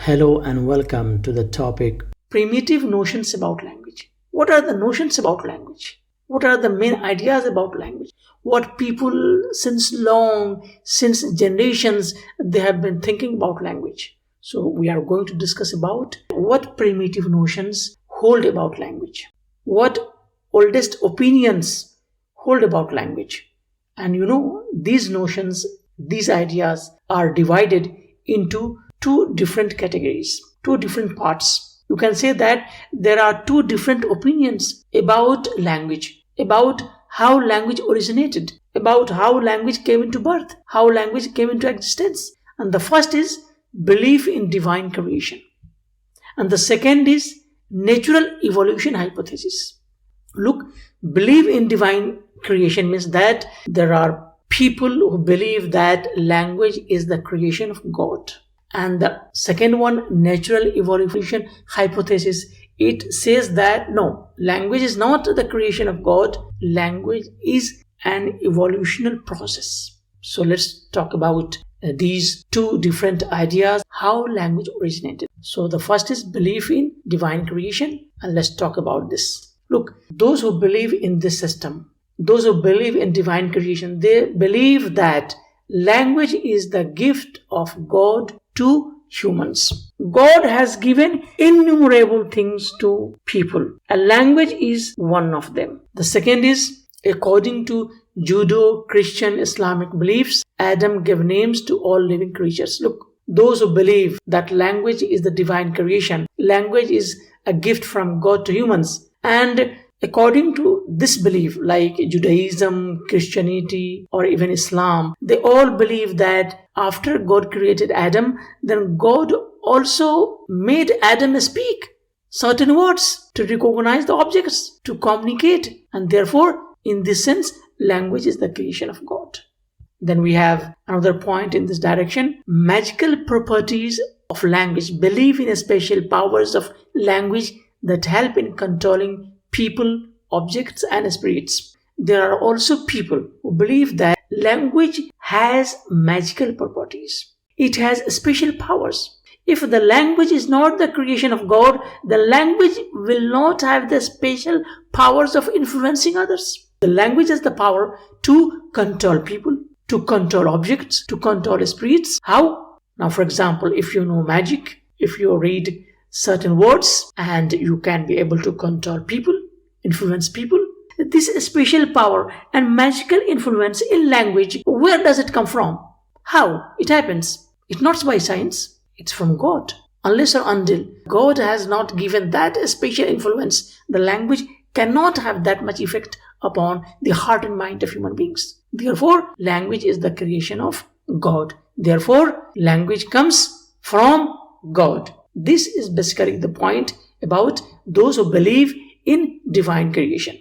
Hello and welcome to the topic Primitive Notions about Language. What are the notions about language? What are the main ideas about language? What people since generations, they have been thinking about language. So we are going to discuss about what primitive notions hold about language. What oldest opinions hold about language. And these notions, these ideas are divided into two different categories, two different parts. You can say that there are two different opinions about language, about how language originated, about how language came into birth, how language came into existence. And the first is belief in divine creation. And the second is natural evolution hypothesis. Look, belief in divine creation means that there are people who believe that language is the creation of God. And the second one, natural evolution hypothesis, it says that no, language is not the creation of God. Language is an evolutionary process. So let's talk about these two different ideas, how language originated. So the first is belief in divine creation, and let's talk about this. Look, those who believe in this system, those who believe in divine creation, they believe that language is the gift of God to humans. God has given innumerable things to people, and language is one of them. The second is, according to Judeo-Christian Islamic beliefs, Adam gave names to all living creatures. Look, those who believe that language is the divine creation, language is a gift from God to humans, and according to this belief, like Judaism, Christianity, or even Islam, they all believe that after God created Adam, then God also made Adam speak certain words to recognize the objects, to communicate. And therefore, in this sense, language is the creation of God. Then we have another point in this direction, magical properties of language. Believe in special powers of language that help in controlling people, objects, and spirits. There are also people who believe that language has magical properties. It has special powers. If the language is not the creation of God, the language will not have the special powers of influencing others. The language has the power to control people, to control objects, to control spirits. How? Now, for example, if you know magic, if you read certain words, and you can be able to control people, influence people. This special power and magical influence in language, where does it come from? How it happens? It's not by science, it's from God. Unless or until God has not given that special influence, the language cannot have that much effect upon the heart and mind of human beings. Therefore, language is the creation of God. Therefore, language comes from God. This is basically the point about those who believe in divine creation.